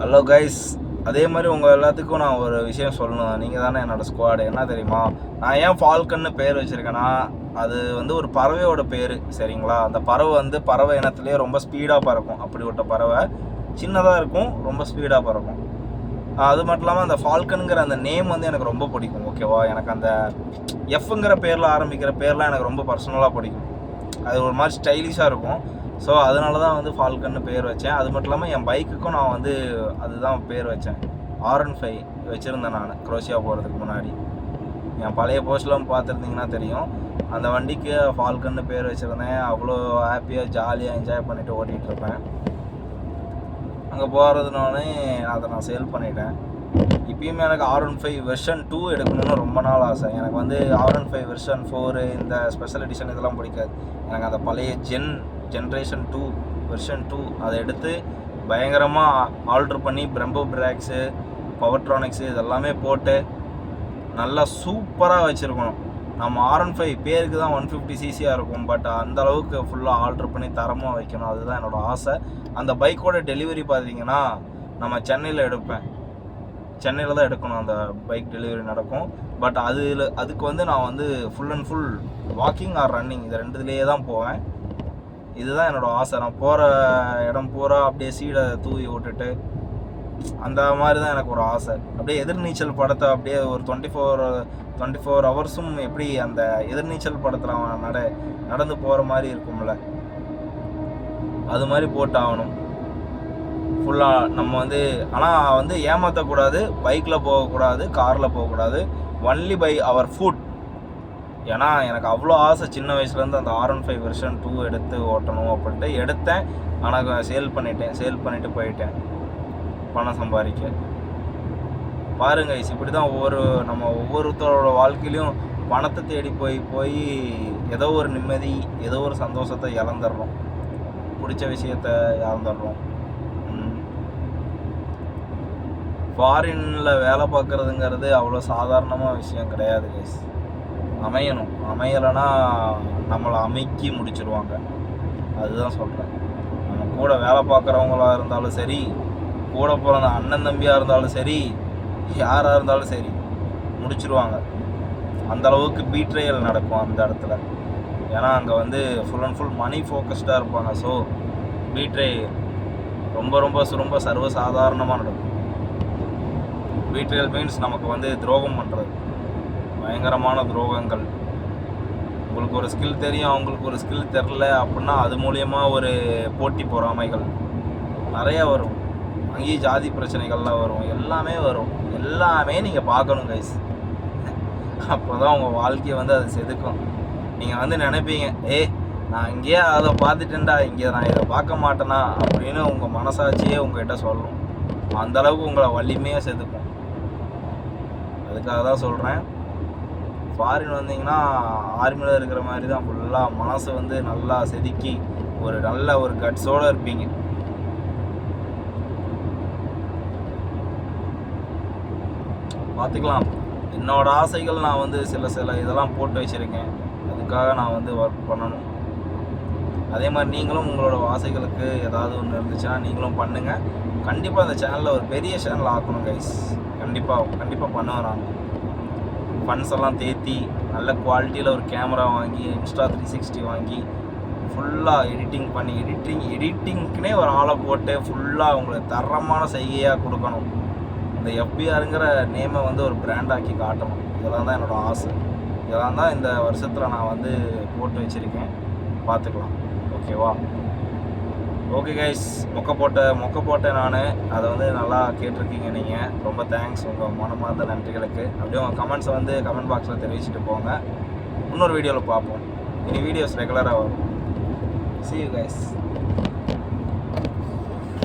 Hello guys, அதே மாதிரி உங்கள் எல்லாத்துக்கும் நான் ஒரு விஷயம் சொல்லணும். நீங்கள் தானே என்னோடய ஸ்குவாடு. என்ன தெரியுமா, நான் ஏன் ஃபால்கன்னு பேர் வச்சுருக்கேன்னா, அது வந்து ஒரு பறவையோட பேர், சரிங்களா? அந்த பறவை வந்து பறவை இனத்துலேயே ரொம்ப ஸ்பீடாக பறக்கும். அப்படிப்பட்ட பறவை சின்னதாக இருக்கும், ரொம்ப ஸ்பீடாக பறக்கும். அது மட்டும் இல்லாமல் அந்த ஃபால்கனுங்கிற அந்த நேம் வந்து எனக்கு ரொம்ப பிடிக்கும். ஓகேவா, எனக்கு அந்த எஃப்ங்கிற பேரில் ஆரம்பிக்கிற பேர்லாம் எனக்கு ரொம்ப பர்சனலாக பிடிக்கும். அது ஒரு மாதிரி ஸ்டைலிஷாக இருக்கும். ஸோ அதனால தான் வந்து ஃபால்கன்னு பேர் வச்சேன். அது மட்டும் இல்லாமல் என் பைக்குக்கும் நான் வந்து அதுதான் பேர் வச்சேன். R15 வச்சுருந்தேன் நான் குரோஷியா போகிறதுக்கு முன்னாடி. என் பழைய போஸ்ட்லாம் பார்த்துருந்தீங்கன்னா தெரியும். அந்த வண்டிக்கு ஃபால்கன்னு பேர் வச்சுருந்தேன். அவ்வளோ ஹாப்பியாக ஜாலியாக என்ஜாய் பண்ணிவிட்டு ஓட்டிகிட்ருப்பேன். அங்கே போகிறதுனாலே அதை நான் சேல் பண்ணிட்டேன். இப்பயுமே எனக்கு R15 வெர்ஷன் 2 எடுக்கணும்னு ரொம்ப நாள் ஆசை. எனக்கு வந்து R15 வெர்ஷன் 4 இந்த ஸ்பெஷல் எடிஷன் இதெல்லாம் பிடிக்காது. எனக்கு அந்த பழைய ஜென்ரேஷன் 2 வெர்ஷன் 2 அதை எடுத்து பயங்கரமாக ஆல்ட்ரு பண்ணி பிரம்போ பிரேக்ஸு, பவர்ட்ரானிக்ஸு இதெல்லாமே போட்டு நல்லா சூப்பராக வச்சுருக்கணும். நம்ம R15 பேருக்கு தான் 150cc இருக்கும், பட் அந்தளவுக்கு ஃபுல்லாக ஆல்ட்ரு பண்ணி தரமாக வைக்கணும். அதுதான் என்னோடய ஆசை. அந்த பைக்கோட டெலிவரி பார்த்தீங்கன்னா நம்ம சென்னையில் எடுப்பேன். சென்னையில் தான் எடுக்கணும், அந்த பைக் டெலிவரி நடக்கும். பட் அதுக்கு வந்து நான் வந்து full and full walking are running இது ரெண்டுலேயே தான் போவேன். இதுதான் என்னோடய ஆசை. நான் போகிற இடம் பூரா அப்படியே சீடை தூவி விட்டுட்டு அந்த மாதிரி தான் எனக்கு ஒரு ஆசை. அப்படியே எதிர்நீச்சல் படத்தை அப்படியே ஒரு 24 ஹவர்ஸும் எப்படி அந்த எதிர்நீச்சல் படத்தில் நடந்து போகிற மாதிரி இருக்கும்ல, அது மாதிரி போட்டு ஆகணும் ஃபுல்லாக. நம்ம வந்து ஆனால் வந்து ஏமாற்றக்கூடாது, பைக்கில் போகக்கூடாது, காரில் போகக்கூடாது, ஒன்லி பை அவர் ஃபுட். ஏன்னா எனக்கு அவ்வளோ ஆசை சின்ன வயசுலேருந்து அந்த R15 வெர்ஷன் 2 எடுத்து ஓட்டணும் அப்படின்ட்டு எடுத்தேன். ஆனால் சேல் பண்ணிவிட்டு போயிட்டேன் பணம் சம்பாதிக்க. பாருங்க, இப்படி தான் நம்ம ஒவ்வொருத்தரோட வாழ்க்கையிலையும் பணத்தை தேடி போய் ஏதோ ஒரு நிம்மதி, ஏதோ ஒரு சந்தோஷத்தை இழந்துடுறோம், பிடிச்ச விஷயத்தை இழந்துடுறோம். ஃபாரினில் வேலை பார்க்குறதுங்கிறது அவ்வளோ சாதாரணமாக விஷயம் கிடையாது கைஸ். அமையலைன்னா நம்மளை அமைக்கி முடிச்சிடுவாங்க. அதுதான் சொல்கிறேன். நம்ம கூட வேலை பார்க்குறவங்களா இருந்தாலும் சரி, கூட பிறந்த அண்ணன் தம்பியாக இருந்தாலும் சரி, யாராக இருந்தாலும் சரி முடிச்சிடுவாங்க. அந்தளவுக்கு பீட்ரேயல் நடக்கும் அந்த இடத்துல. ஏன்னா அங்கே வந்து ஃபுல் அண்ட் ஃபுல் மணி ஃபோக்கஸ்டாக இருப்பாங்க. ஸோ பீட்ரேயல் ரொம்ப சர்வசாதாரணமாக நடக்கும். பீட்ரேயல் மீன்ஸ் நமக்கு வந்து துரோகம் பண்ணுறது, பயங்கரமான துரோகங்கள். உங்களுக்கு ஒரு ஸ்கில் தெரியும், அவங்களுக்கு ஒரு ஸ்கில் தெரில அப்படின்னா அது மூலியமாக ஒரு போட்டி பொறாமைகள் நிறையா வரும். அங்கேயும் ஜாதி பிரச்சனைகள்லாம் வரும், எல்லாமே வரும். எல்லாமே நீங்கள் பார்க்கணும் கைஸ். அப்போ தான் உங்கள் வாழ்க்கையை வந்து அது செதுக்கும். நீங்கள் வந்து நினைப்பீங்க, நான் இங்கேயே அதை பார்த்துட்டேன்டா, இங்கே நான் இதை பார்க்க மாட்டேனா அப்படின்னு உங்கள் மனசாட்சியே உங்கள்கிட்ட சொல்லணும். அந்தளவுக்கு உங்களை வலிமையாக செதுக்கும். அதுக்காக தான் சொல்கிறேன், ஃபாரின் வந்தீங்கன்னா ஆர்மியில் இருக்கிற மாதிரி தான் ஃபுல்லாக மனசு வந்து நல்லா செதுக்கி ஒரு நல்ல ஒரு கட்ஸோடு இருப்பீங்க. பார்த்துக்கலாம். என்னோடய ஆசைகள் நான் வந்து சில இதெல்லாம் போட்டு வச்சுருக்கேன். அதுக்காக நான் வந்து ஒர்க் பண்ணணும். அதே மாதிரி நீங்களும் உங்களோட ஆசைகளுக்கு ஏதாவது ஒன்று இருந்துச்சுன்னா நீங்களும் பண்ணுங்கள். கண்டிப்பாக அந்த சேனலில் ஒரு பெரிய சேனல் ஆக்கணும் கைஸ். கண்டிப்பாக பண்ணுவேன். நான் ஃபண்ட்ஸ் எல்லாம் தேற்றி நல்ல குவாலிட்டியில் ஒரு கேமரா வாங்கி Insta 360 வாங்கி ஃபுல்லாக எடிட்டிங் பண்ணி எடிட்டிங்க்குனே ஒரு ஆளை போட்டு ஃபுல்லாக அவங்களுக்கு தரமான செய்கையாக கொடுக்கணும். இந்த FBRங்கிற நேமை வந்து ஒரு பிராண்டாக்கி காட்டணும். இதெல்லாம் தான் என்னோடய ஆசை. இதெல்லாம் தான் இந்த வருஷத்தில் நான் வந்து போட்டு வச்சுருக்கேன். பார்த்துக்கலாம். ஓகேவா? ஓகே கைஸ், மொக்க போட்டேன் நான். அதை வந்து நல்லா கேட்டிருக்கீங்க நீங்கள். ரொம்ப தேங்க்ஸ். உங்கள் மனமார்ந்த நன்றிகளுக்கு. அப்படியே உங்கள் கமெண்ட்ஸை வந்து கமெண்ட் பாக்ஸில் தெரிவிச்சுட்டு போங்க. இன்னொரு வீடியோவில் பார்ப்போம். இனி வீடியோஸ் ரெகுலராக வரும். See you guys.